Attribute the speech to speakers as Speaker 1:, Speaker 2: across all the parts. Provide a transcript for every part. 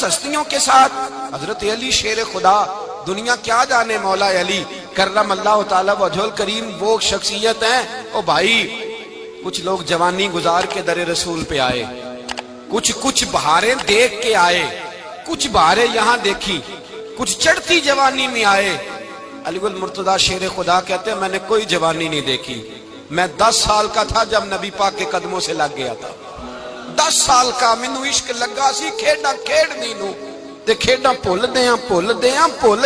Speaker 1: مقدس ہستیوں کے ساتھ حضرت علی شیر خدا، دنیا کیا جانے مولا علی کرم اللہ تعالی وجہ الکریم وہ شخصیت ہیں۔ او بھائی کچھ لوگ جوانی گزار کے در رسول پہ آئے، کچھ بہاریں دیکھ کے آئے، کچھ بہاریں یہاں دیکھی، کچھ چڑھتی جوانی میں آئے۔ علی گل مرتضیٰ شیر خدا کہتے ہیں میں نے کوئی جوانی نہیں دیکھی، میں 10 سال کا تھا جب نبی پاک کے قدموں سے لگ گیا تھا، 10 سال کا مینوں عشق لگا سی، کھیڈاں کھیڈنی نو تے کھیڈاں بھول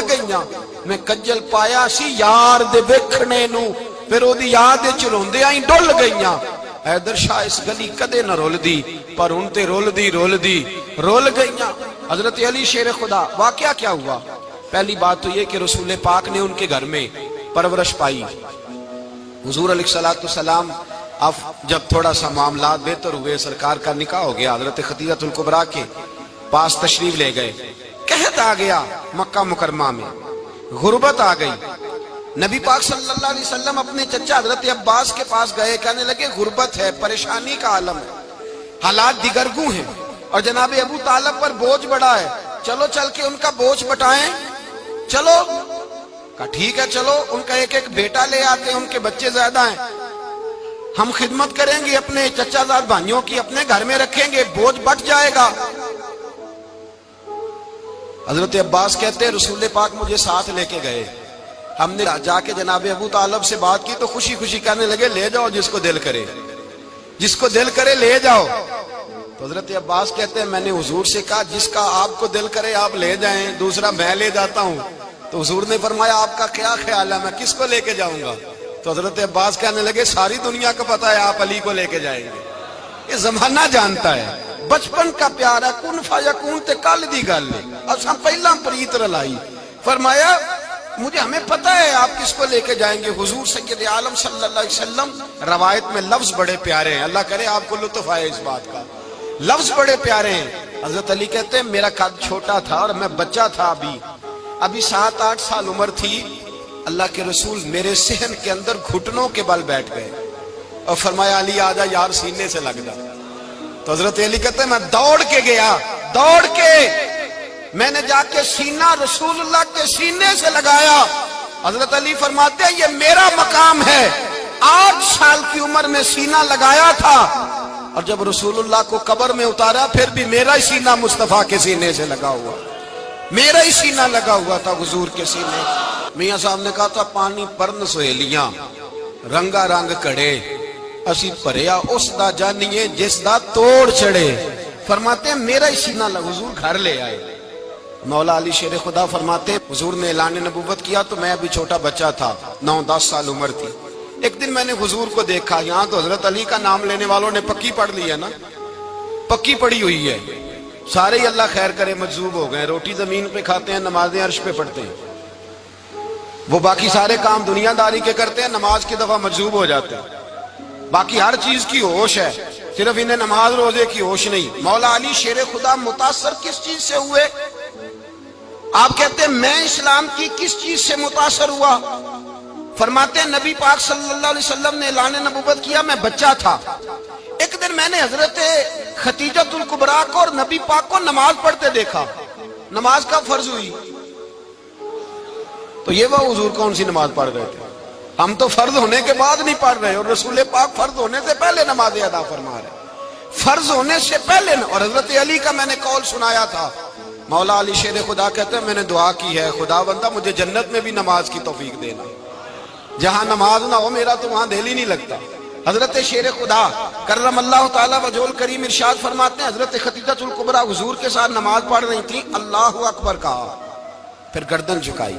Speaker 1: گئیاں، میں کجل پایا سی یار دے ویکھنے نو، پھر او دی یاد وچ روندیاں ہی ڈل گئیاں۔ حیدر شاہ اس گلی کدے نہ رول دی، پر ان تے رول گئیاں۔ حضرت علی شیر خدا، واقعہ کیا ہوا؟ پہلی بات تو یہ کہ رسول پاک نے ان کے گھر میں پرورش پائی۔ حضور علیہ الصلوۃ والسلام اب جب تھوڑا سا معاملات بہتر ہوئے، سرکار کا نکاح ہو گیا، حضرت خدیجہ الکبریٰ کے پاس تشریف لے گئے۔ قحط آ گیا مکہ مکرمہ میں، غربت آ گئی۔ نبی پاک صلی اللہ علیہ وسلم اپنے چچا حضرت عباس کے پاس گئے، کہنے لگے غربت ہے، پریشانی کا عالم ہے، حالات دیگرگوں ہیں، اور جناب ابو طالب پر بوجھ بڑا ہے، چلو چل کے ان کا بوجھ بٹائیں۔ چلو کہا ٹھیک ہے، چلو ان کا ایک بیٹا لے آتے ہیں، ان کے بچے زیادہ ہیں، ہم خدمت کریں گے اپنے چچا زاد بھائیوں کی، اپنے گھر میں رکھیں گے، بوجھ بٹ جائے گا۔ حضرت عباس کہتے ہیں رسول پاک مجھے ساتھ لے کے گئے، ہم نے جا کے جناب ابو طالب سے بات کی تو خوشی خوشی کہنے لگے لے جاؤ جس کو دل کرے لے جاؤ۔ تو حضرت عباس کہتے ہیں میں نے حضور سے کہا جس کا آپ کو دل کرے آپ لے جائیں، دوسرا میں لے جاتا ہوں۔ تو حضور نے فرمایا آپ کا کیا خیال ہے، میں کس کو لے کے جاؤں گا؟ تو حضرت عباس کہنے لگے ساری دنیا کو پتا ہے آپ علی کو لے کے جائیں گے، یہ زمانہ جانتا ہے، بچپن کا پیار ہے، کن فیکون تے کل دی گل ہے، اساں پہلا پریت رلائی۔ فرمایا مجھے ہمیں پتہ ہے آپ کس کو لے کے جائیں گے، حضور سید عالم صلی اللہ علیہ وسلم۔ روایت میں لفظ بڑے پیارے ہیں، اللہ کرے آپ کو لطف آئے اس بات کا، لفظ بڑے پیارے ہیں۔ حضرت علی کہتے ہیں میرا قد چھوٹا تھا اور میں بچہ تھا، ابھی 7-8 سال عمر تھی، اللہ کے رسول میرے صحن کے اندر گھٹنوں کے بل بیٹھ گئے اور فرمایا علی آجا یار سینے سے لگ جا۔ تو حضرت علی کہتے ہیں میں دوڑ کے گیا، میں نے جا کے سینہ رسول اللہ کے سینے سے لگایا۔ حضرت علی فرماتے ہیں یہ میرا مقام ہے، 8 سال کی عمر میں سینہ لگایا تھا، اور جب رسول اللہ کو قبر میں اتارا پھر بھی میرا ہی سینہ مصطفیٰ کے سینے سے لگا ہوا، میرا ہی سینہ لگا ہوا تھا حضور کے سینے۔ میاں صاحب نے کہا تھا پانی پرن سہیلیاں رنگا رنگ کڑے، اسی پریا اس دا جانیے جس دا توڑ چڑھے۔ فرماتے ہیں میرا ہی سینہ لگا، حضور گھر لے آئے۔ مولا علی شیر خدا فرماتے ہیں حضور نے اعلان نبوت کیا تو میں ابھی چھوٹا بچہ تھا، 9-10 سال عمر تھی۔ ایک دن میں نے حضور کو دیکھا، یہاں تو حضرت علی کا نام لینے والوں نے پکی پڑھ لی ہے نا، پکی پڑھی ہوئی ہے، سارے ہی اللہ خیر کرے مجذوب ہو گئے، روٹی زمین پہ کھاتے ہیں، نمازیں عرش پہ پڑھتے ہیں، وہ باقی سارے کام دنیا داری کے کرتے ہیں، نماز کی دفعہ مجذوب ہو جاتے ہیں، باقی ہر چیز کی ہوش ہے، صرف انہیں نماز روزے کی ہوش نہیں۔ مولا علی شیر خدا متاثر کس چیز سے ہوئے؟ آپ کہتے ہیں میں اسلام کی کس چیز سے متاثر ہوا؟ فرماتے ہیں نبی پاک صلی اللہ علیہ وسلم نے اعلان نبوت کیا، میں بچہ تھا، ایک دن میں نے حضرت خدیجہ الکبریٰ کو اور نبی پاک کو نماز پڑھتے دیکھا۔ نماز کب فرض ہوئی؟ تو یہ وہ حضور کون سی نماز پڑھ رہے تھے؟ ہم تو فرض ہونے کے بعد نہیں پڑھ رہے، اور رسول پاک فرض ہونے سے پہلے نماز ادا فرما رہے، فرض ہونے سے پہلے۔ اور حضرت علی کا میں نے قول سنایا تھا، مولا علی شیر خدا کہتے ہیں میں نے دعا کی ہے خدا بندہ مجھے جنت میں بھی نماز کی توفیق دینا، جہاں نماز نہ ہو میرا تو وہاں دل ہی نہیں لگتا۔ حضرت شیر خدا کرم اللہ تعالیٰ وجہ الکریم ارشاد فرماتے ہیں حضرت خدیجہ الکبریٰ حضور کے ساتھ نماز پڑھ رہی تھی، اللہ اکبر کہا، پھر گردن جھکائی،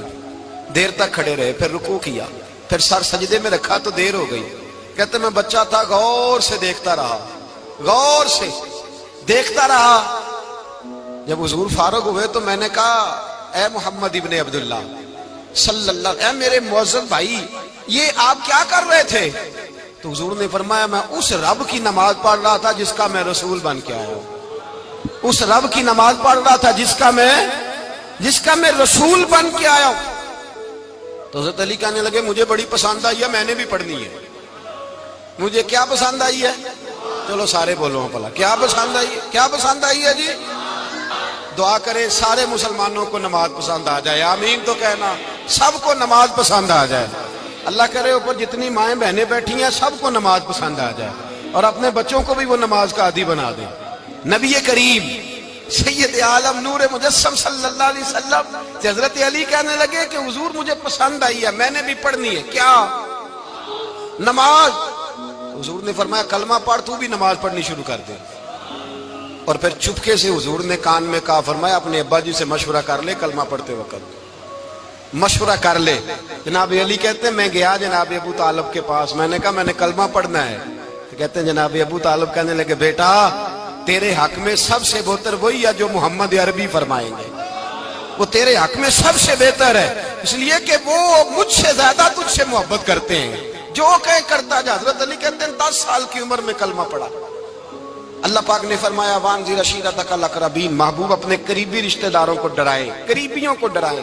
Speaker 1: دیر تک کھڑے رہے، پھر رکوع کیا، پھر سر سجدے میں رکھا تو دیر ہو گئی۔ کہتے میں بچہ تھا، غور سے دیکھتا رہا، غور سے دیکھتا رہا۔ جب حضور فارغ ہوئے تو میں نے کہا اے محمد ابن عبداللہ صلی اللہ، اے میرے معزز بھائی یہ آپ کیا کر رہے تھے؟ تو حضور نے فرمایا میں اس رب کی نماز پڑھ رہا تھا جس کا میں رسول بن کے آیا ہوں، اس رب کی نماز پڑھ رہا تھا جس کا میں رسول بن کے آیا ہوں۔ تو حضرت علی کہنے لگے مجھے بڑی پسند آئی ہے، میں نے بھی پڑھنی ہے۔ مجھے کیا پسند آئی ہے؟ چلو سارے بولو پلا، کیا پسند آئی ہے؟ کیا پسند آئی ہے جی؟ دعا کرے سارے مسلمانوں کو نماز پسند آ جائے، آمین تو کہنا، سب کو نماز پسند آ جائے۔ اللہ کرے اوپر جتنی مائیں بہنیں بیٹھی ہیں سب کو نماز پسند آ جائے، اور اپنے بچوں کو بھی وہ نماز کا عادی بنا دیں۔ نبی کریم سید عالم نور مجسم صلی اللہ علیہ وسلم حضرت علی کہنے لگے کہ حضور مجھے پسند آئی ہے، میں نے بھی پڑھنی ہے، کیا؟ نماز۔ حضور نے فرمایا کلمہ پڑھ، تو بھی نماز پڑھنی شروع کر دے۔ اور پھر چپکے سے حضور نے کان میں کہا، فرمایا اپنے ابا جی سے مشورہ کر لے کلمہ پڑھتے وقت، مشورہ کر لے۔ جناب علی کہتے ہیں میں گیا جناب ابو طالب کے پاس، میں نے کہا میں نے کلمہ پڑھنا ہے، تو کہتے ہیں جناب ابو طالب کہنے لگے بیٹا تیرے حق میں سب سے بہتر وہی ہے جو محمد عربی فرمائیں گے، وہ تیرے حق میں سب سے بہتر ہے، اس لیے کہ وہ مجھ سے زیادہ تجھ سے محبت کرتے ہیں، جو کہیں کرتا جا۔ حضرت علی کہتے ہیں 10 سال کی عمر میں کلمہ پڑھا۔ اللہ پاک نے فرمایا وانذر عشیرتک الاقربین، محبوب اپنے قریبی رشتہ داروں کو ڈرائے، قریبیوں کو ڈرائے،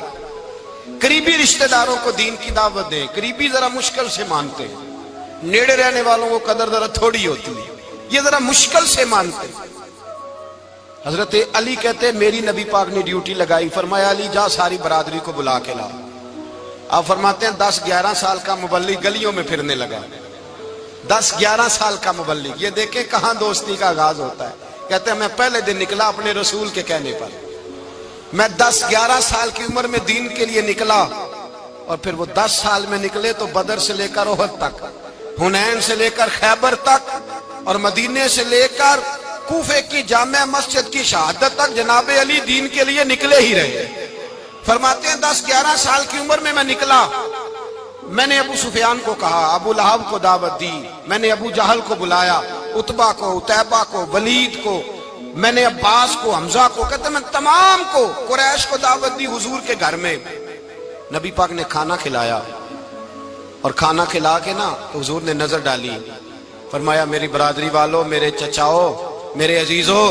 Speaker 1: قریبی رشتہ داروں کو دین کی دعوت دیں۔ قریبی ذرا مشکل سے مانتے ہیں، نیڑے رہنے والوں کو قدر ذرا تھوڑی ہوتی ہے، یہ ذرا مشکل سے مانتے ہیں۔ حضرت علی کہتے ہیں میری نبی پاک نے ڈیوٹی لگائی، فرمایا علی جا ساری برادری کو بلا کے لا۔ آپ فرماتے ہیں 10-11 سال کا مبلغ گلیوں میں پھرنے لگا، 10-11 سال کا مبلغ، یہ دیکھیں کہاں دوستی کا آغاز ہوتا ہے۔ کہتے ہیں میں پہلے دن نکلا اپنے رسول کے کہنے پر، میں 10-11 سال کی عمر میں دین کے لیے نکلا، اور پھر وہ 10 سال میں نکلے تو بدر سے لے کر احد تک، حنین سے لے کر خیبر تک، اور مدینے سے لے کر کوفے کی جامع مسجد کی شہادت تک جناب علی دین کے لیے نکلے ہی رہے۔ فرماتے ہیں 10-11 سال کی عمر میں نکلا، میں نے ابو سفیان کو کہا، ابو لہب کو دعوت دی، میں نے ابو جہل کو بلایا، عتبہ کو، عتیبہ کو، ولید کو، میں نے عباس کو، حمزہ کو، کہتے میں تمام کو، قریش کو دعوت دی حضور کے گھر میں۔ نبی پاک نے کھانا کھلایا، اور کھانا کھلا کے نا تو حضور نے نظر ڈالی، فرمایا میری برادری والوں، میرے چچاؤ، میرے عزیزو،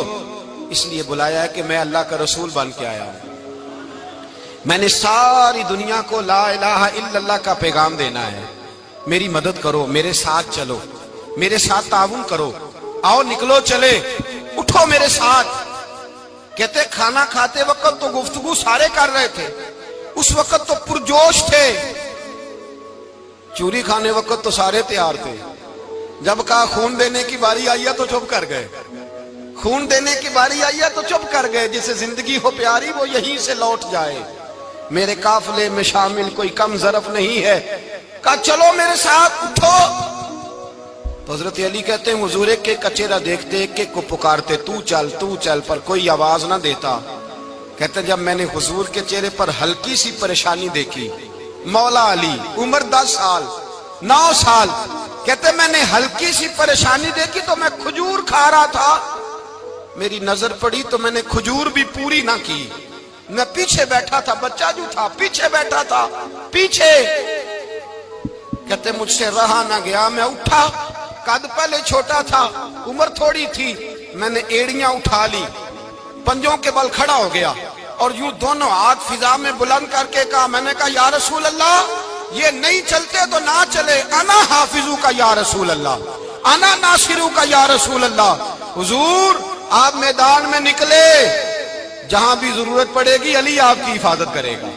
Speaker 1: اس لیے بلایا ہے کہ میں اللہ کا رسول بن کے آیا ہوں، میں نے ساری دنیا کو لا الہ الا اللہ کا پیغام دینا ہے، میری مدد کرو، میرے ساتھ چلو، میرے ساتھ تعاون کرو، آؤ نکلو چلے، اٹھو میرے ساتھ۔ کہتے کھانا کھاتے وقت تو گفتگو سارے کر رہے تھے، اس وقت تو پرجوش تھے، چوری کھانے وقت تو سارے تیار تھے، جب کہا خون دینے کی باری آئی ہے تو چپ کر گئے، خون دینے کی باری آئی ہے تو چپ کر گئے، جسے زندگی ہو پیاری وہ یہیں سے لوٹ جائے، میرے قافلے میں شامل کوئی کم ظرف نہیں ہے، کہا چلو میرے ساتھ اٹھو۔ تو حضرت علی کہتے ہیں حضور ایک ایک کا چہرہ دیکھتے، ایک ایک کو پکارتے، تو چل، پر کوئی آواز نہ دیتا۔ کہتے ہیں جب میں نے حضور کے چہرے پر ہلکی سی پریشانی دیکھی، مولا علی عمر 10 سال 9 سال، کہتے میں نے ہلکی سی پریشانی دیکھی تو میں کھجور کھا رہا تھا، میری نظر پڑی تو میں نے کھجور بھی پوری نہ کی، میں پیچھے بیٹھا تھا، بچہ جو تھا پیچھے بیٹھا تھا، پیچھے۔ کہتے مجھ سے رہا نہ گیا، میں اٹھا، قد پہلے چھوٹا تھا، عمر تھوڑی تھی، میں نے ایڑیاں اٹھا لی، پنجوں کے بل کھڑا ہو گیا، اور یوں دونوں ہاتھ فضا میں بلند کر کے کہا، میں نے کہا یا رسول اللہ یہ نہیں چلتے تو نہ چلے، انا حافظو کا یا رسول اللہ، انا ناصرو کا یا رسول اللہ۔ حضور آپ میدان میں نکلے، جہاں بھی ضرورت پڑے گی علی آپ کی حفاظت کرے گا۔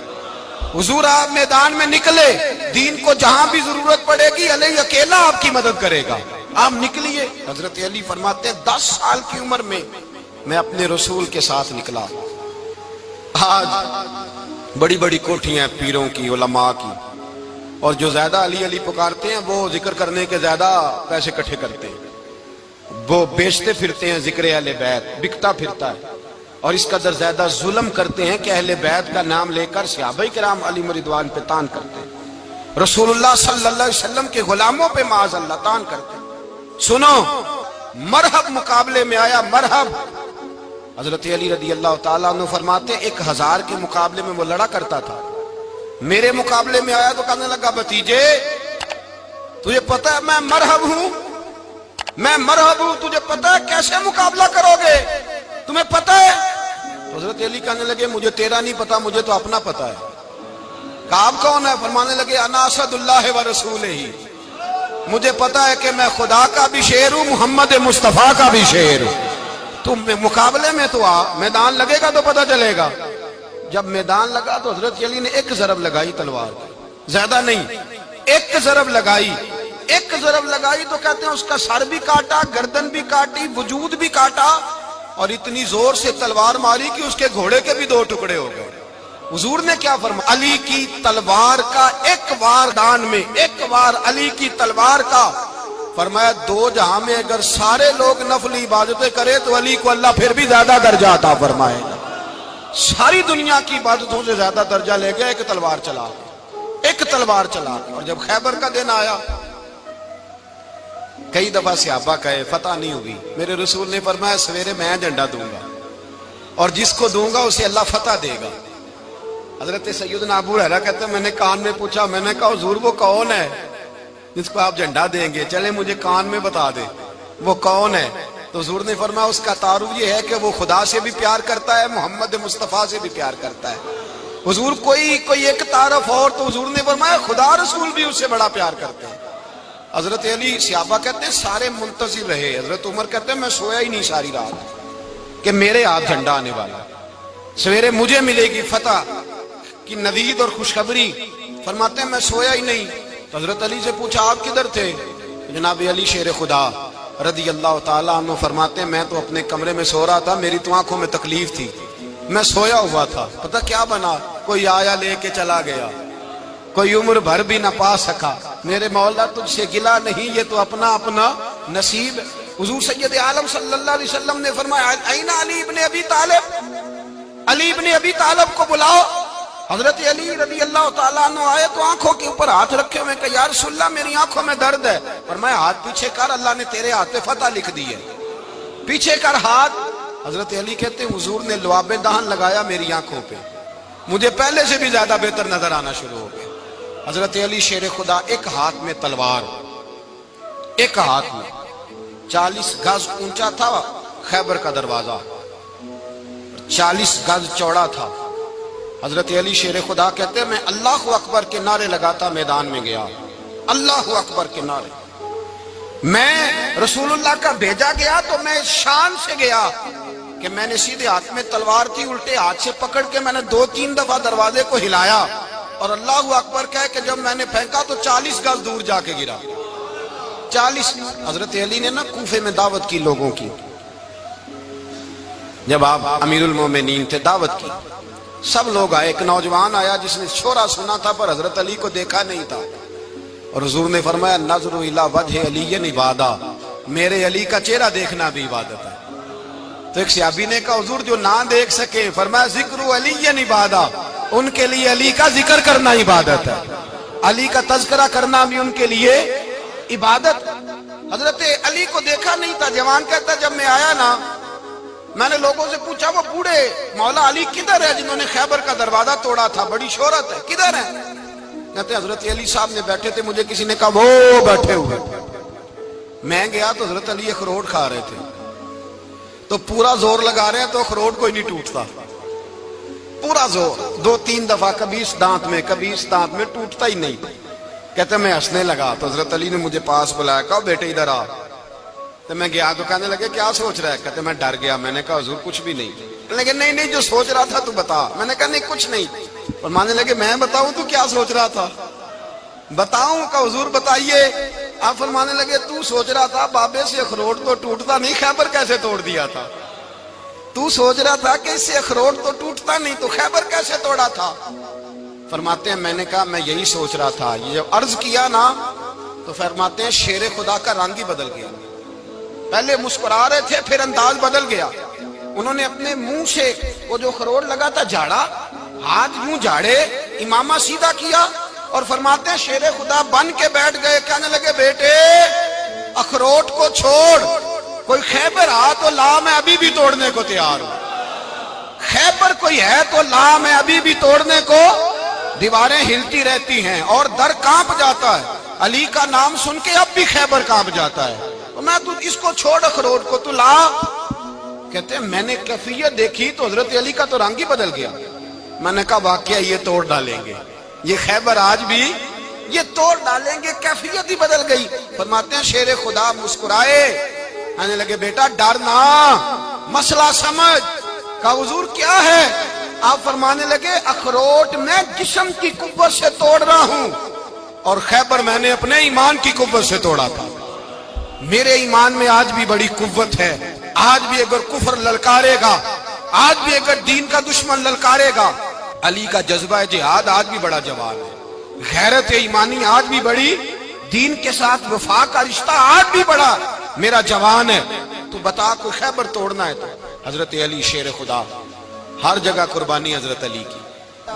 Speaker 1: حضور آپ میدان میں نکلے، دین کو جہاں بھی ضرورت پڑے گی علی اکیلا آپ کی مدد کرے گا، آپ نکلیے۔ حضرت علی فرماتے ہیں 10 سال کی عمر میں میں اپنے رسول کے ساتھ نکلا۔ آج بڑی بڑی کوٹھیاں پیروں کی، علماء کی، اور جو زیادہ علی علی پکارتے ہیں وہ ذکر کرنے کے زیادہ پیسے اکٹھے کرتے ہیں، وہ بیچتے پھرتے ہیں، ذکر اہل بیت بکتا پھرتا ہے، اور اس قدر زیادہ ظلم کرتے ہیں کہ اہل بیت کا نام لے کر صحابہ کرام علی رضوان پہ تان کرتے ہیں، رسول اللہ صلی اللہ علیہ وسلم کے غلاموں پہ معاذ اللہ تان کرتے ہیں۔ سنو، مرحب مقابلے میں آیا، مرحب۔ حضرت علی رضی اللہ تعالیٰ عنہ فرماتے 1000 کے مقابلے میں وہ لڑا کرتا تھا، میرے مقابلے میں آیا تو کہنے لگا بھتیجے تجھے پتہ ہے میں مرحب ہوں، میں مرحب ہوں، تجھے پتہ ہے کیسے مقابلہ کرو گے، تمہیں پتہ ہے؟ تو حضرت علی کہنے لگے مجھے تیرا نہیں پتا، مجھے تو اپنا پتا ہے۔ کہا آپ کون ہے؟ فرمانے لگے انا اسد اللہ و رسولہ، مجھے پتا ہے کہ میں خدا کا بھی شیر ہوں، محمد مصطفیٰ کا بھی شیر ہوں۔ تم مقابلے میں تو آ، میدان لگے گا تو پتہ چلے گا۔ جب میدان لگا تو حضرت علی نے ایک ضرب لگائی تلوار کی، زیادہ نہیں، ایک ضرب لگائی۔ ایک ضرب لگائی تو کہتے ہیں اس کا سر بھی کاٹا، گردن بھی کاٹی، وجود بھی کاٹا، اور اتنی زور سے تلوار ماری کہ اس کے گھوڑے کے بھی 2 ٹکڑے ہو گئے۔ حضور نے کیا فرمایا؟ علی کی تلوار کا ایک وار دان میں، ایک وار علی کی تلوار کا، فرمایا 2 جہاں میں اگر سارے لوگ نفل عبادتیں کرے تو علی کو اللہ پھر بھی زیادہ درجہ عطا فرمائے گا۔ ساری دنیا کی عبادتوں سے زیادہ درجہ لے گیا ایک تلوار چلا کے، ایک تلوار چلا کے۔ اور جب خیبر کا دن آیا، کئی دفعہ صحابہ کہے فتح نہیں ہوئی، میرے رسول نے فرمایا سویرے میں جھنڈا دوں گا اور جس کو دوں گا اسے اللہ فتح دے گا۔ حضرت سیدنا ابو ہریرہ کہتے ہیں میں نے کان میں پوچھا، میں نے کہا حضور وہ کون ہے جس کو آپ جھنڈا دیں گے؟ چلے مجھے کان میں بتا دے وہ کون ہے۔ تو حضور نے فرمایا اس کا تعارف یہ ہے کہ وہ خدا سے بھی پیار کرتا ہے، محمد مصطفیٰ سے بھی پیار کرتا ہے۔ حضور کوئی ایک تعارف اور، تو حضور نے فرمایا خدا رسول بھی اس سے بڑا پیار کرتے ہیں۔ حضرت علی، صحابہ کہتے ہیں سارے منتظر رہے۔ حضرت عمر کہتے ہیں میں سویا ہی نہیں ساری رات کہ میرے ہاتھ جھنڈا آنے والا، سویرے مجھے ملے گی فتح کی نوید اور خوشخبری۔ فرماتے ہیں میں سویا ہی نہیں۔ تو حضرت علی سے پوچھا آپ کدھر تھے؟ جناب علی شیر خدا رضی اللہ تعالیٰ عنہ فرماتے ہیں میں تو اپنے کمرے میں سو رہا تھا، میری تو آنکھوں میں تکلیف تھی، میں سویا ہوا تھا، پتہ کیا بنا، کوئی آیا لے کے چلا گیا، کوئی عمر بھر بھی نہ پا سکا۔ میرے مولا تجھ سے گلا نہیں، یہ تو اپنا اپنا نصیب ہے۔ حضور سید عالم صلی اللہ علیہ وسلم نے فرمایا این علی ابن ابی طالب، علی ابن ابی طالب کو بلاؤ۔ حضرت علی رضی اللہ تعالیٰ عنہ آئے تو آنکھوں کے اوپر ہاتھ رکھے ہوئے کہ یا رسول اللہ میری آنکھوں میں درد ہے۔ فرمایا ہاتھ پیچھے کر، اللہ نے تیرے ہاتھ پہ فتح لکھ دی ہے، پیچھے کر ہاتھ۔ حضرت علی کہتے ہیں حضور نے لعاب دہن لگایا میری آنکھوں پہ، مجھے پہلے سے بھی زیادہ بہتر نظر آنا شروع ہو گیا۔ حضرت علی شیر خدا، ایک ہاتھ میں تلوار، ایک ہاتھ میں 40 گز اونچا تھا خیبر کا دروازہ، 40 گز چوڑا تھا۔ حضرت علی شیر خدا کہتے ہیں میں اللہ اکبر کے نعرے لگاتا میدان میں گیا، اللہ اکبر کے نعرے۔ میں رسول اللہ کا بھیجا گیا تو میں شان سے گیا کہ میں نے سیدھے ہاتھ میں تلوار تھی، الٹے ہاتھ سے پکڑ کے میں نے 2-3 دفعہ دروازے کو ہلایا اور اللہ اکبر کہہ کہ جب میں نے پھینکا تو 40 گز دور جا کے گرا، 40۔ حضرت علی نے نا کوفے میں دعوت کی لوگوں کی، جب آپ امیر المومنین تھے، دعوت کی، سب لوگ آئے۔ ایک نوجوان آیا جس نے شورا سنا تھا پر حضرت علی کو دیکھا نہیں تھا، اور حضور نے فرمایا نظر الی وجہ علی عبادہ، میرے علی کا چہرہ دیکھنا بھی عبادت ہے۔ تو ایک صحابی نے کہا حضور جو نہ دیکھ سکے، فرمایا ذکر علی عبادہ، ان کے لیے علی کا ذکر کرنا عبادت ہے، علی کا تذکرہ کرنا بھی ان کے لیے عبادت۔ حضرت علی کو دیکھا نہیں تھا۔ جوان کہتا جب میں آیا نا، میں نے لوگوں سے پوچھا وہ بوڑھے مولا علی کدھر ہے جنہوں نے خیبر کا دروازہ توڑا تھا، بڑی شہرت ہے، کدھر ہے؟ کہتے ہیں حضرت علی صاحب نے بیٹھے تھے، مجھے کسی نے کہا وہ بیٹھے ہوئے۔ میں گیا تو حضرت علی اخروٹ کھا رہے تھے، تو پورا زور لگا رہے ہیں تو اخروٹ کوئی نہیں ٹوٹتا، پورا زور 2-3 دفعہ، کبھی اس دانت میں کبھی اس دانت میں، ٹوٹتا ہی نہیں۔ کہتے میں ہنسنے لگا تو حضرت علی نے مجھے پاس بلایا، کہا بیٹے ادھر آ۔ تو میں گیا تو کہنے لگے کیا سوچ رہا ہے؟ کہتے میں ڈر گیا۔ میں نے کہا حضور کچھ بھی نہیں۔ لیکن نہیں جو سوچ رہا تھا تو بتا۔ میں نے کہا نہیں کچھ نہیں۔ فرمانے لگے میں بتاؤں تو کیا سوچ رہا تھا؟ بتاؤں؟ کہ حضور بتائیے۔ آپ فرمانے لگے تو سوچ رہا تھا بابے سے اخروٹ تو ٹوٹتا نہیں، خیبر کیسے توڑ دیا تھا؟ تو سوچ رہا تھا کہ اس سے اخروٹ تو ٹوٹتا نہیں تو خیبر کیسے توڑا تھا؟ فرماتے ہیں میں نے کہا میں یہی سوچ رہا تھا۔ یہ جب عرض کیا نا تو فرماتے ہیں شیر خدا کا رنگ ہی بدل گیا، پہلے مسکرا رہے تھے پھر انداز بدل گیا۔ انہوں نے اپنے منہ سے وہ جو خروٹ لگا تھا جھاڑا، ہاتھ یوں جھاڑے، امامہ سیدھا کیا اور فرماتے ہیں شیر خدا بن کے بیٹھ گئے۔ کہنے لگے بیٹے اخروٹ کو چھوڑ، کوئی خیبر آ تو لا، میں ابھی بھی توڑنے کو تیار ہوں۔ خیبر کوئی ہے تو لا، میں ابھی بھی توڑنے کو۔ دیواریں ہلتی رہتی ہیں اور در کانپ جاتا ہے، علی کا نام سن کے اب بھی خیبر کانپ جاتا ہے۔ میں تو اس کو چھوڑ اخروٹ کو تو لا۔ کہتے ہیں میں نے کیفیت دیکھی تو حضرت علی کا تو رنگ ہی بدل گیا۔ میں نے کہا واقعہ یہ توڑ ڈالیں گے، یہ خیبر آج بھی یہ توڑ ڈالیں گے، کیفیت ہی بدل گئی۔ فرماتے ہیں شیر خدا مسکرائے، کہنے لگے بیٹا ڈر نہ، مسئلہ سمجھ۔ کہا حضور کیا ہے؟ آپ فرمانے لگے اخروٹ میں جسم کی قوت سے توڑ رہا ہوں اور خیبر میں نے اپنے ایمان کی قوت سے توڑا تھا۔ میرے ایمان میں آج بھی بڑی قوت ہے، آج بھی اگر کفر للکارے گا، آج بھی اگر دین کا دشمن للکارے گا، علی کا جذبہ جہاد آج بھی بڑا جوان ہے، غیرت ایمانی آج بھی بڑی، دین کے ساتھ وفا کا رشتہ آج بھی بڑا میرا جوان ہے۔ تو بتا کو خیبر توڑنا ہے تو حضرت علی شیر خدا، ہر جگہ قربانی حضرت علی کی۔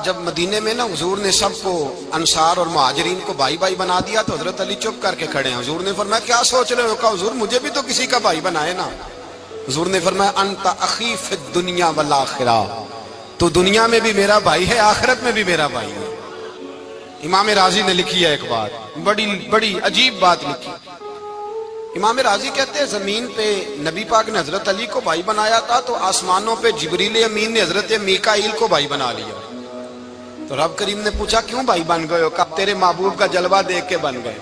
Speaker 1: جب مدینے میں نا حضور نے سب کو انصار اور مہاجرین کو بھائی بھائی بنا دیا تو حضرت علی چپ کر کے کھڑے ہیں۔ حضور نے فرمایا کیا سوچ رہے ہو؟ کہا حضور مجھے بھی تو کسی کا بھائی بنائے نا۔ حضور نے فرمایا انت اخی فی الدنیا والآخرہ، تو دنیا میں بھی میرا بھائی ہے، آخرت میں بھی میرا بھائی ہے۔ امام راضی نے لکھی ہے ایک بات، بڑی عجیب بات لکھی۔ امام راضی کہتے ہیں زمین پہ نبی پاک نے حضرت علی کو بھائی بنایا تھا تو آسمانوں پہ جبریل امین نے حضرت میکائیل کو بھائی بنا لیا۔ تو رب کریم نے پوچھا کیوں بھائی بن گئے ہو؟ کہا تیرے محبوب کا جلوہ دیکھ کے بن گئے۔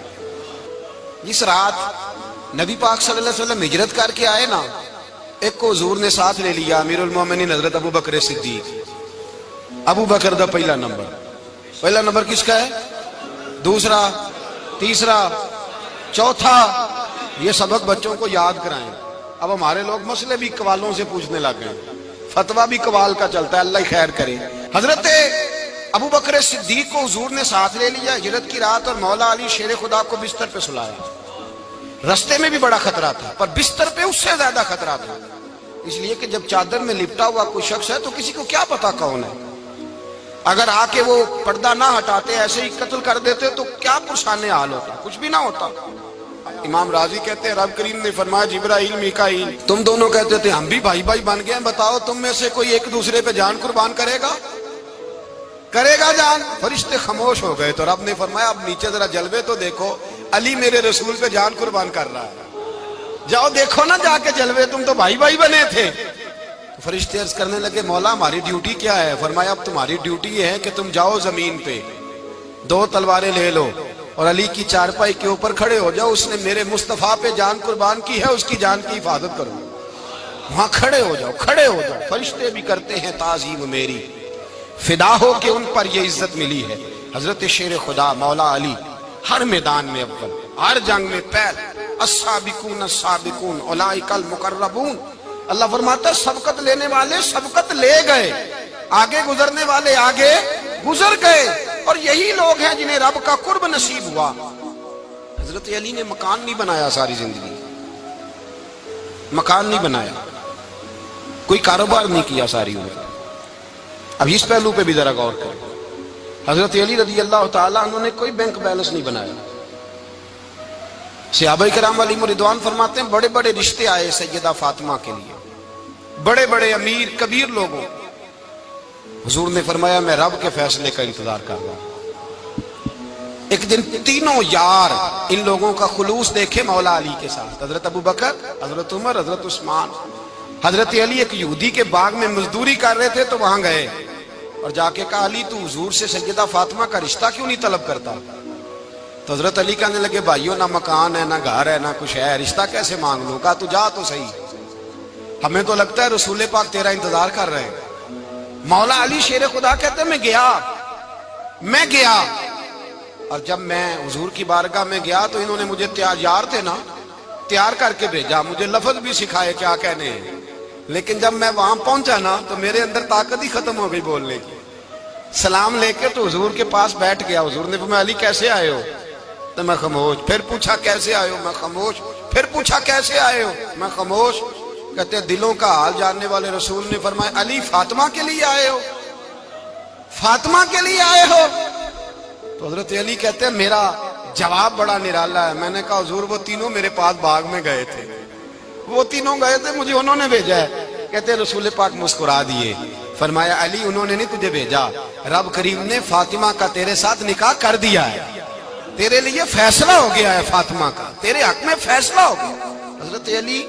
Speaker 1: جس رات نبی پاک صلی اللہ علیہ وسلم ہجرت کر کے آئے نا، ایک کو حضور نے ساتھ لے لیا، امیر المومنین حضرت ابو بکر صدیق۔ ابو بکر دا پہلا نمبر کس کا ہے؟ دوسرا، تیسرا، چوتھا، یہ سبق بچوں کو یاد کرائیں۔ اب ہمارے لوگ مسئلے بھی قوالوں سے پوچھنے لگ گئے، فتویٰ بھی قوال کا چلتا ہے، اللہ خیر کرے۔ حضرت ابو بکر صدیق کو حضور نے ساتھ لے لیا ہجرت کی رات، اور مولا علی شیر خدا کو بستر پہ سلایا۔ رستے میں بھی بڑا خطرہ تھا پر بستر پہ اس سے زیادہ خطرہ تھا، اس لیے کہ جب چادر میں لپٹا ہوا کوئی شخص ہے تو کسی کو کیا پتا کون ہے، اگر آ کے وہ پردہ نہ ہٹاتے ایسے ہی قتل کر دیتے تو کیا پرسان حال ہوتا، کچھ بھی نہ ہوتا۔ امام راضی کہتے ہیں رب کریم نے فرمایا جبرائیل میکائیل تم دونوں کہتے تھے ہم بھی بھائی بھائی بن گئے ہیں، بتاؤ تم میں سے کوئی ایک دوسرے پہ جان قربان کرے گا جان؟ فرشتے خاموش ہو گئے تو رب نے فرمایا اب نیچے ذرا جلوے تو دیکھو، علی میرے رسول پہ جان قربان کر رہا ہے، جاؤ دیکھو نا جا کے جلوے، تم تو بھائی بھائی بنے تھے۔ فرشتے عرض کرنے لگے مولا ہماری ڈیوٹی کیا ہے؟ فرمایا اب تمہاری ڈیوٹی یہ ہے کہ تم جاؤ زمین پہ، دو تلواریں لے لو اور علی کی چارپائی کے اوپر کھڑے ہو جاؤ، اس نے میرے مصطفیٰ پہ جان قربان کی ہے، اس کی جان کی حفاظت کرو۔ وہاں کھڑے ہو جاؤ۔ فرشتے بھی کرتے ہیں تعظیم میری، فدا ہو کہ ان پر یہ عزت ملی ہے۔ حضرت شیر خدا مولا علی ہر میدان میں اول، ہر جنگ میں پہل، السابقون السابقون اولئک المقربون۔ اللہ فرماتا ہے سبقت لینے والے سبقت لے گئے، آگے گزرنے والے آگے گزر گئے، اور یہی لوگ ہیں جنہیں رب کا قرب نصیب ہوا۔ حضرت علی نے مکان نہیں بنایا، ساری زندگی مکان نہیں بنایا، کوئی کاروبار نہیں کیا ساری عمر۔ اب اس پہلو پہ بھی ذرا غور کریں، حضرت علی رضی اللہ تعالیٰ انہوں نے کوئی بینک بیلنس نہیں بنایا۔ صحابہ کرام علیہم رضوان فرماتے ہیں بڑے بڑے رشتے آئے سیدہ فاطمہ کے لیے، بڑے بڑے امیر کبیر لوگوں، حضور نے فرمایا میں رب کے فیصلے کا انتظار کر رہا ہوں۔ ایک دن تینوں یار ان لوگوں کا خلوص دیکھے مولا علی کے ساتھ، حضرت ابو بکر، حضرت عمر، حضرت عثمان۔ حضرت علی ایک یہودی کے باغ میں مزدوری کر رہے تھے تو وہاں گئے اور جا کے کہا علی تو حضور سے سیدہ فاطمہ کا رشتہ کیوں نہیں طلب کرتا؟ تو حضرت علی کہنے لگے بھائیو نہ مکان ہے نہ گھر ہے نہ کچھ ہے، رشتہ کیسے مانگ لوں؟ کہا تو جا تو صحیح، ہمیں تو لگتا ہے رسول پاک تیرا انتظار کر رہے ہیں۔ مولا علی شیر خدا کہتے ہیں میں گیا اور جب میں حضور کی بارگاہ میں گیا تو انہوں نے مجھے یار تھے نا تیار کر کے بھیجا، مجھے لفظ بھی سکھائے کیا کہنے ہیں، لیکن جب میں وہاں پہنچا نا تو میرے اندر طاقت ہی ختم ہو گئی بولنے کی۔ سلام لے کے تو حضور کے پاس بیٹھ گیا، حضور نے فرمایا علی کیسے آئے ہو؟ تو میں خاموش، پھر پوچھا کیسے آئے ہو؟ میں خاموش، پھر پوچھا کیسے آئے ہو؟ میں خاموش۔ کہتے ہیں دلوں کا حال جاننے والے رسول نے فرمایا علی فاطمہ کے لیے آئے ہو؟ فاطمہ کے لیے آئے ہو؟ تو حضرت علی کہتے ہیں میرا جواب بڑا نرالا ہے۔ میں نے کہا حضور وہ تینوں میرے پاس باغ میں گئے تھے، وہ تینوں گئے تھے، مجھے انہوں نے بھیجا ہے۔ کہتے ہیں رسول پاک مسکرا دیے، فرمایا علی انہوں نے نہیں تجھے بھیجا، رب کریم نے فاطمہ کا تیرے ساتھ نکاح کر دیا ہے، تیرے لیے فیصلہ ہو گیا ہے، فاطمہ کا تیرے حق میں فیصلہ ہو گیا۔ حضرت علی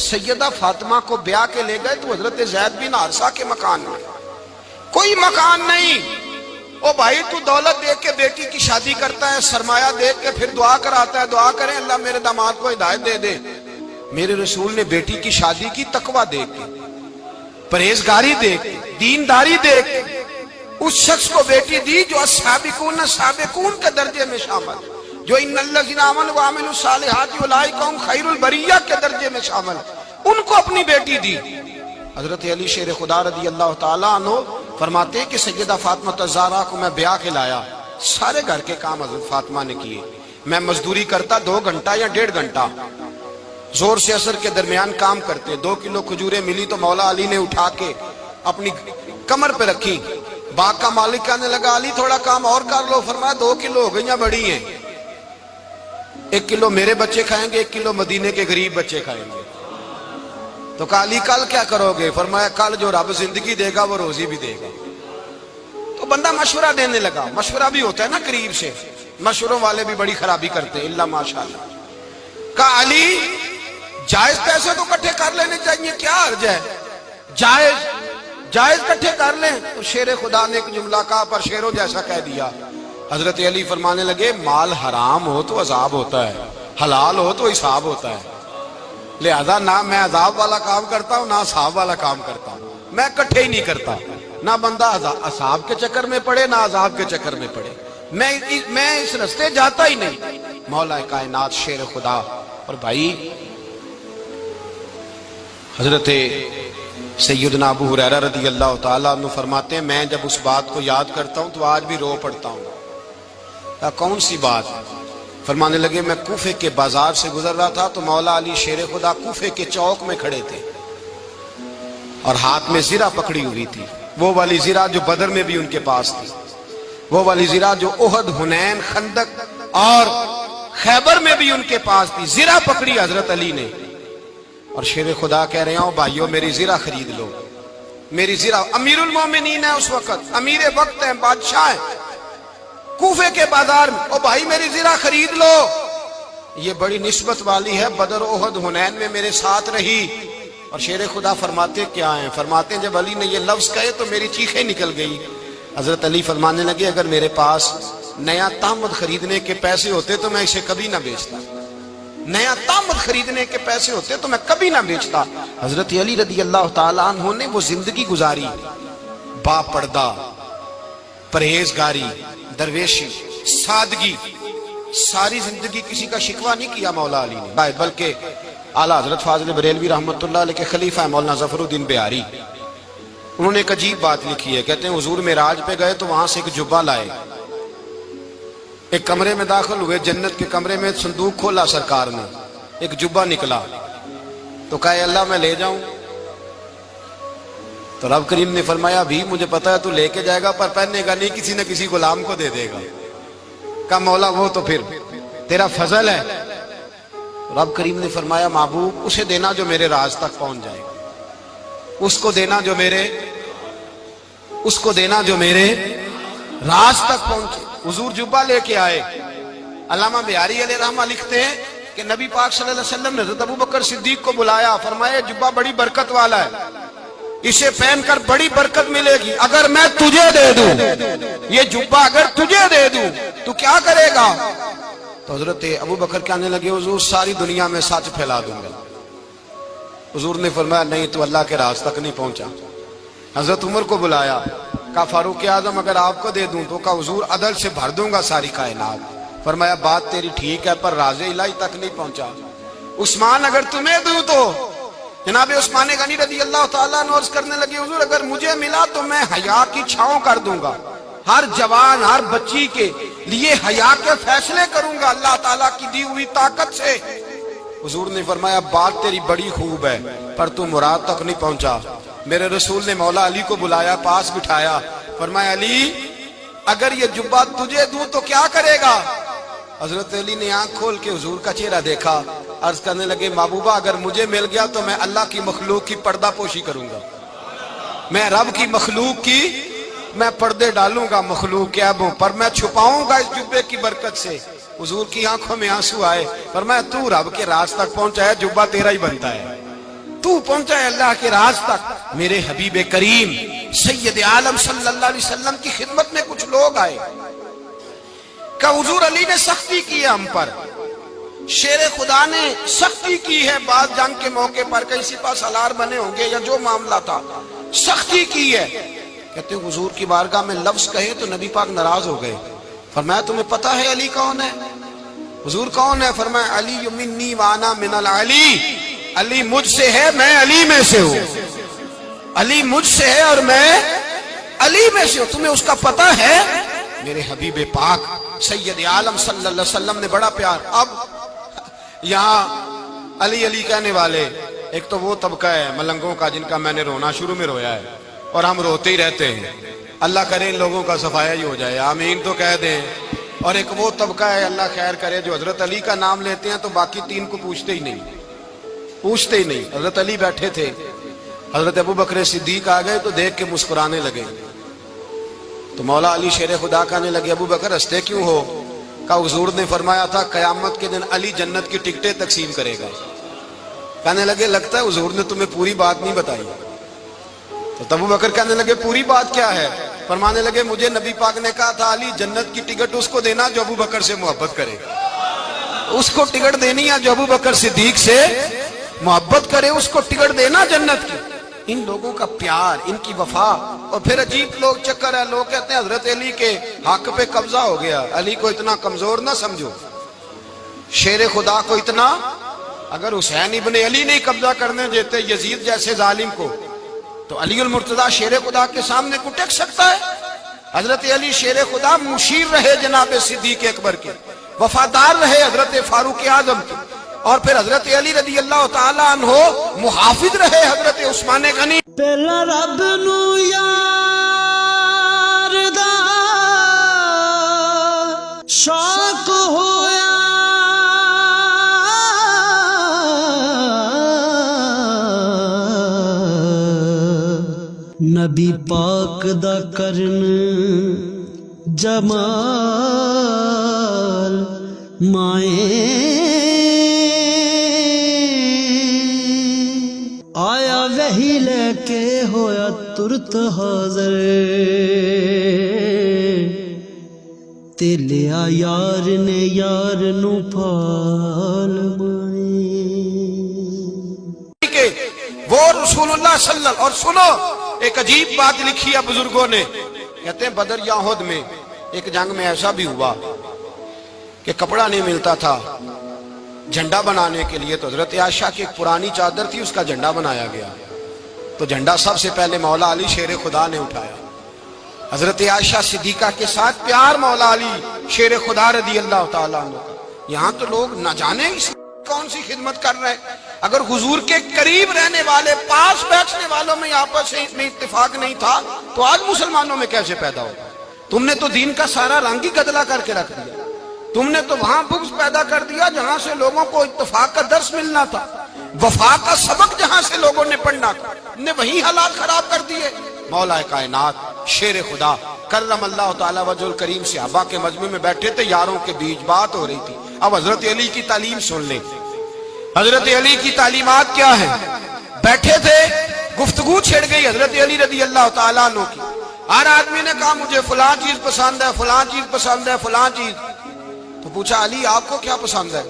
Speaker 1: سیدہ فاطمہ کو بیاہ کے لے گئے تو حضرت زید بن حارثہ کے مکان میں، کوئی مکان نہیں۔ او بھائی تو دولت دیکھ کے بیٹی کی شادی کرتا ہے، سرمایہ دیکھ کے پھر دعا کراتا ہے، دعا کریں اللہ میرے داماد کو ہدایت دے دے۔ میرے رسول نے بیٹی کی شادی کی تقویٰ دیکھ کے، پرہیزگاری دیکھ، دینداری دیکھ اس شخص کو بیٹی دی جو السابقون سابقون کے درجے میں شامل، جو ان الذین آمنوا وعملوا الصالحات اولئک هم خیر البریہ کے درجے میں شامل، ان کو اپنی بیٹی دی۔ حضرت علی شیر خدا رضی اللہ تعالیٰ عنہ فرماتے کہ سیدہ فاطمہ الزہرا کو میں بیاہ کے لایا، سارے گھر کے کام حضرت فاطمہ نے کیے، میں مزدوری کرتا 2 گھنٹہ یا 1.5 گھنٹہ، زور سے اثر کے درمیان کام کرتے، 2 کلو کھجوریں ملی تو مولا علی نے اٹھا کے اپنی کمر پہ رکھی، باغ کا مالک کہنے لگا علی تھوڑا کام اور کر لو، فرمایا 2 کلو ہو گئیں بڑی ہیں، 1 کلو میرے بچے کھائیں گے، 1 کلو مدینے کے غریب بچے کھائیں گے۔ تو کہا علی کل کیا کرو گے؟ فرمایا کل جو رب زندگی دے گا وہ روزی بھی دے گا۔ تو بندہ مشورہ دینے لگا، مشورہ بھی ہوتا ہے نا قریب سے، مشوروں والے بھی بڑی خرابی کرتے ہیں، اللہ ماشاءاللہ۔ کہا علی جائز پیسے تو کٹھے کر لینے چاہیے، کیا عرض ہے، جائز کٹھے کر لیں۔ تو شیر خدا نے ایک جملہ کہا پر شیروں جیسا کہہ دیا۔ حضرت علی فرمانے لگے مال حرام ہو تو عذاب ہوتا ہے، حلال ہو تو حساب ہوتا ہے، لہذا نہ میں عذاب والا کام کرتا ہوں نہ حساب والا کام کرتا ہوں، میں کٹھے ہی نہیں کرتا، نہ بندہ عذاب کے چکر میں پڑے نہ عذاب کے چکر میں پڑے، میں اس رستے جاتا ہی نہیں۔ مولا کائنات شیر خدا۔ اور بھائی حضرت سیدنا ابو ہریرہ رضی اللہ تعالیٰ عنہ فرماتے ہیں میں جب اس بات کو یاد کرتا ہوں تو آج بھی رو پڑتا ہوں۔ کون سی بات؟ فرمانے لگے میں کوفے کے بازار سے گزر رہا تھا تو مولا علی شیر خدا کوفے کے چوک میں کھڑے تھے اور ہاتھ میں زرہ پکڑی ہوئی تھی، وہ والی زرہ جو بدر میں بھی ان کے پاس تھی، وہ والی زرہ جو احد، حنین، خندق اور خیبر میں بھی ان کے پاس تھی، زرہ پکڑی حضرت علی نے اور شیر خدا کہہ رہے ہوں بھائیو میری زرہ خرید لو، میری زرہ۔ امیر المومنین ہے اس وقت، امیر وقت ہے، بادشاہ ہے، کوفے کے بازار میں، او بھائی میری زرہ خرید لو، یہ بڑی نسبت والی ہے، بدر، احد، حنین میں میرے ساتھ رہی۔ اور شیر خدا فرماتے کیا ہیں؟ فرماتے ہیں جب علی نے یہ لفظ کہے تو میری چیخیں نکل گئی۔ حضرت علی فرمانے لگے اگر میرے پاس نیا تامد خریدنے کے پیسے ہوتے تو میں اسے کبھی نہ بیچتا، نیا تامد خریدنے کے پیسے ہوتے تو میں کبھی نہ بیچتا۔ حضرت علی رضی اللہ تعالیٰ عنہ نے وہ زندگی گزاری، با پردہ، پرہیزگاری، درویشی، سادگی، ساری زندگی کسی کا شکوہ نہیں کیا مولا علی نے، بلکہ اعلیٰ حضرت فاضل بریلوی رحمۃ اللہ علیہ کے خلیفہ مولانا ظفر الدین بہاری، انہوں نے ایک عجیب بات لکھی ہے، کہتے ہیں حضور معراج پہ گئے تو وہاں سے ایک جبہ لائے، ایک کمرے میں داخل ہوئے، جنت کے کمرے میں صندوق کھولا سرکار نے، ایک جبہ نکلا تو کہا اللہ میں لے جاؤں؟ تو رب کریم نے فرمایا بھی مجھے پتا ہے تو لے کے جائے گا پر پہننے گا نہیں، کسی نہ کسی غلام کو دے دے گا۔ کہا مولا وہ تو پھر تیرا فضل ہے۔ رب کریم نے فرمایا محبوب اسے دینا جو میرے راز تک پہنچ جائے گا، اس کو دینا جو میرے راز تک پہنچے۔ حضور جبہ لے کے آئے۔ علامہ بہاری علیہ رحمہ لکھتے ہیں کہ نبی پاک صلی اللہ علیہ وسلم نے حضرت ابوبکر صدیق کو بلایا، فرمایا جبہ بڑی برکت والا ہے، اسے پہن کر بڑی برکت ملے گی، اگر میں تجھے دے دوں، یہ جبہ اگر تجھے دے دوں تو کیا کرے گا؟ تو حضرت ابوبکر کہنے لگے حضور ساری دنیا میں سچ پھیلا دوں گا۔ حضور نے فرمایا نہیں تو اللہ کے راز تک نہیں پہنچا۔ حضرت عمر کو بلایا، کہا فاروق اعظم اگر آپ کو دے دوں تو کہا حضور عدل سے بھر دوں گا ساری کائنات۔ فرمایا بات تیری ٹھیک ہے پر راز الہی تک نہیں پہنچا۔ عثمان اگر تمہیں دوں تو جناب عثمان غنی رضی اللہ تعالیٰ عنہ عرض کرنے لگے حضور اگر مجھے ملا تو میں حیا کی چھاؤں کر دوں گا، ہر جوان ہر بچی کے لیے حیا کے فیصلے کروں گا اللہ تعالیٰ کی دی ہوئی طاقت سے۔ حضور نے فرمایا بات تیری بڑی خوب ہے پر تو مراد تک نہیں پہنچا۔ میرے رسول نے مولا علی کو بلایا، پاس بٹھایا، فرمایا علی اگر یہ جبہ تجھے دوں تو کیا کرے گا؟ حضرت علی نے آنکھ کھول کے حضور کا چہرہ دیکھا، عرض کرنے لگے محبوبہ اگر مجھے مل گیا تو میں اللہ کی مخلوق کی پردہ پوشی کروں گا، میں رب کی مخلوق کی میں پردے ڈالوں گا مخلوق کے عیبوں پر، میں چھپاؤں گا اس جبے کی برکت سے۔ حضور کی آنکھوں میں آنسو آئے، فرمایا تو رب کے راز تک پہنچا ہے، جبہ تیرا ہی بنتا ہے، تو پہنچا ہے اللہ کے راز تک۔ میرے حبیب کریم سید عالم صلی اللہ علیہ وسلم کی خدمت میں کچھ لوگ آئے کہ حضور علی نے سختی کی ہے ہم پر، شیر خدا نے سختی کی ہے، بعد جنگ کے موقع پر کہیں سپہ سالار بنے ہوں گے یا جو معاملہ تھا، سختی کی ہے. کہتے ہیں حضور کی بارگاہ میں لفظ کہے تو نبی پاک ناراض ہو گئے. فرمایا تمہیں پتہ ہے علی کون ہے؟ حضور کون ہے؟ فرمایا علی منی وانا من العلی، علی مجھ سے ہے، میں علی میں سے ہوں. علی مجھ سے ہے اور میں علی میں سے ہوں. تمہیں اس کا پتہ ہے؟ میرے حبیب پاک سید عالم صلی اللہ علیہ وسلم نے بڑا پیار. اب یہاں علی علی کہنے والے ایک تو وہ طبقہ ہے ملنگوں کا جن کا میں نے رونا شروع میں رویا ہے اور ہم روتے ہی رہتے ہیں. اللہ کرے ان لوگوں کا صفایا ہی ہو جائے، آمین تو کہہ دیں. اور ایک وہ طبقہ ہے اللہ خیر کرے جو حضرت علی کا نام لیتے ہیں تو باقی تین کو پوچھتے ہی نہیں. حضرت علی بیٹھے تھے، حضرت ابو بکر صدیق آ گئے تو دیکھ کے مسکرانے لگے. تو مولا علی شیر خدا کہنے لگے ابو بکر ہنستے کیوں ہو؟ کہا حضور نے فرمایا تھا قیامت کے دن علی جنت کی ٹکٹیں تقسیم کرے گا. کہنے لگے لگتا ہے حضور نے تمہیں پوری بات نہیں بتائی. تو ابو بکر کہنے لگے پوری بات کیا ہے؟ فرمانے لگے مجھے نبی پاک نے کہا تھا علی جنت کی ٹکٹ اس کو دینا جو ابو بکر سے محبت کرے. اس کو ٹکٹ دینی ہے جو ابو بکر صدیق سے محبت کرے، اس کو ٹکٹ دینا جنت کی. ان لوگوں کا پیار، ان کی وفا. اور پھر عجیب لوگ چکر ہے، لوگ کہتے ہیں حضرت علی کے حق پہ قبضہ ہو گیا. علی کو اتنا کمزور نہ سمجھو، شیر خدا کو اتنا. اگر حسین ابن علی نہیں قبضہ کرنے دیتے یزید جیسے ظالم کو تو علی المرتضیٰ شیر خدا کے سامنے کو ٹک سکتا ہے؟ حضرت علی شیر خدا مشیر رہے جناب صدیق اکبر کے، وفادار رہے حضرت فاروق اعظم کے، اور پھر حضرت علی رضی اللہ تعالیٰ عنہ محافظ رہے حضرت عثمان غنی.
Speaker 2: پہلا رب نو یار دا شوق ہویا، نبی پاک دا کرن جمال مائیں آیا وہی لے کے ہویا ترت حاضر، تے لیا یار نے یار نو پھال
Speaker 1: کہ وہ رسول اللہ صلی اللہ. اور سنو ایک عجیب بات لکھی ہے بزرگوں نے، کہتے ہیں بدر یا احد میں ایک جنگ میں ایسا بھی ہوا کہ کپڑا نہیں ملتا تھا جھنڈا بنانے کے لیے. تو حضرت عائشہ کی ایک پرانی چادر تھی، اس کا جھنڈا بنایا گیا. تو جھنڈا سب سے پہلے مولا علی شیر خدا نے اٹھایا. حضرت عائشہ صدیقہ کے ساتھ پیار مولا علی شیر خدا رضی اللہ تعالیٰ عنہ کا. یہاں تو لوگ نہ جانے اس کون سی خدمت کر رہے ہیں. اگر حضور کے قریب رہنے والے پاس بیٹھنے والوں میں آپس میں اتفاق نہیں تھا تو آج مسلمانوں میں کیسے پیدا ہوگا؟ تم نے تو دین کا سارا رنگ ہی گدلا کر کے رکھ دیا. تم نے تو وہاں بغض پیدا کر دیا جہاں سے لوگوں کو اتفاق کا درس ملنا تھا، وفا کا سبق جہاں سے لوگوں نے پڑھنا تھا، نے وہی حالات خراب کر دیے. مولا کائنات شیر خدا کرم اللہ تعالی وجہ الکریم صحابہ کے مجمع میں بیٹھے تھے، یاروں کے بیچ بات ہو رہی تھی. اب حضرت علی کی تعلیم سن لیں. حضرت علی کی تعلیمات کیا ہے؟ بیٹھے تھے، گفتگو چھڑ گئی حضرت علی رضی اللہ تعالیٰ عنہ کی. ہر آدمی نے کہا مجھے فلاں چیز پسند ہے، فلاں چیز پسند ہے، فلاں چیز. تو پوچھا علی آپ کو کیا پسند ہے؟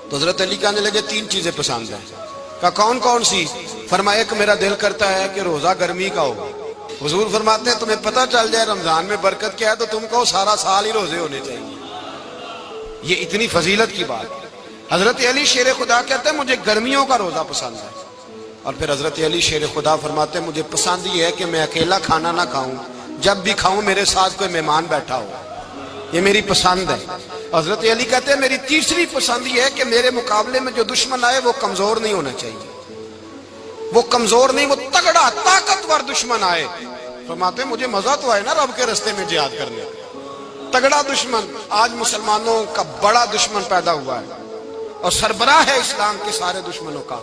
Speaker 1: تو حضرت علی کہنے لگے 3 چیزیں پسند ہیں. کہا کون کون سی؟ فرمایا ایک میرا دل کرتا ہے کہ روزہ گرمی کا ہو. حضور فرماتے ہیں تمہیں پتہ چل جائے رمضان میں برکت کیا ہے تو تم کو سارا سال ہی روزے ہونے چاہیے. یہ اتنی فضیلت کی بات. حضرت علی شیر خدا کہتے ہیں مجھے گرمیوں کا روزہ پسند ہے. اور پھر حضرت علی شیر خدا فرماتے ہیں مجھے پسند یہ ہے کہ میں اکیلا کھانا نہ کھاؤں، جب بھی کھاؤں میرے ساتھ کوئی مہمان بیٹھا ہو. یہ میری پسند ہے. حضرت علی کہتے ہیں میری تیسری پسند یہ ہے کہ میرے مقابلے میں جو دشمن آئے وہ کمزور نہیں ہونا چاہیے. وہ کمزور نہیں، وہ تگڑا طاقتور دشمن آئے. فرماتے ہیں مجھے مزہ تو آئے نا رب کے رستے میں جہاد کرنے. تگڑا دشمن. آج مسلمانوں کا بڑا دشمن پیدا ہوا ہے اور سربراہ ہے اسلام کے سارے دشمنوں کا،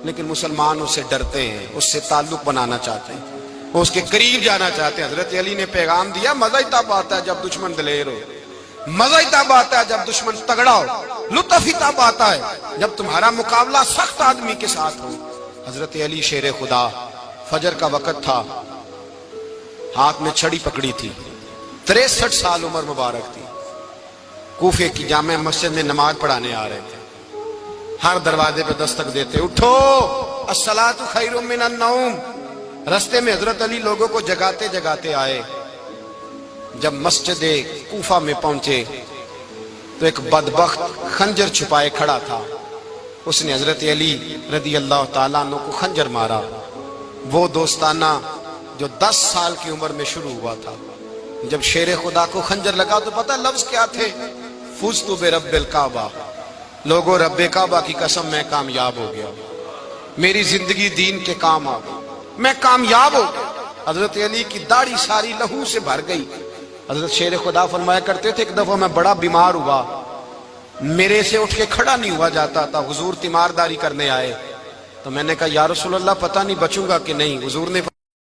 Speaker 1: لیکن مسلمان اس سے ڈرتے ہیں، اس سے تعلق بنانا چاہتے ہیں، وہ اس کے قریب جانا چاہتے ہیں. حضرت علی نے پیغام دیا مزہ ہی تب آتا ہے جب دشمن دلیر ہو، مزہ ہی تب آتا ہے جب دشمن تگڑا ہو، لطف ہی تب آتا ہے جب تمہارا مقابلہ سخت آدمی کے ساتھ ہو. حضرت علی شیر خدا، فجر کا وقت تھا، ہاتھ میں چھڑی پکڑی تھی، 63 سال عمر مبارک تھی. کوفے کی جامع مسجد میں نماز پڑھانے آ رہے تھے. ہر دروازے پہ دستک دیتے اٹھو الصلاۃ خیر من النوم، رستے میں حضرت علی لوگوں کو جگاتے جگاتے آئے. جب مسجد کوفہ میں پہنچے تو ایک بدبخت خنجر چھپائے کھڑا تھا. اس نے حضرت علی رضی اللہ تعالیٰ عنہ کو خنجر مارا. وہ دوستانہ جو 10 سال کی عمر میں شروع ہوا تھا. جب شیر خدا کو خنجر لگا تو پتہ لفظ کیا تھے؟ فزت برب الکعبہ. لوگوں رب کعبہ کی قسم میں کامیاب ہو گیا, میری زندگی دین کے کام آ گئی, میں کامیاب ہو گیا. حضرت علی کی داڑھی ساری لہو سے بھر گئی. حضرت شیر خدا فرمایا کرتے تھے ایک دفعہ میں بڑا بیمار ہوا, میرے سے اٹھ کے کھڑا نہیں ہوا جاتا تھا. حضور تیمارداری کرنے آئے تو میں نے کہا یا رسول اللہ پتہ نہیں بچوں گا کہ نہیں. حضور نے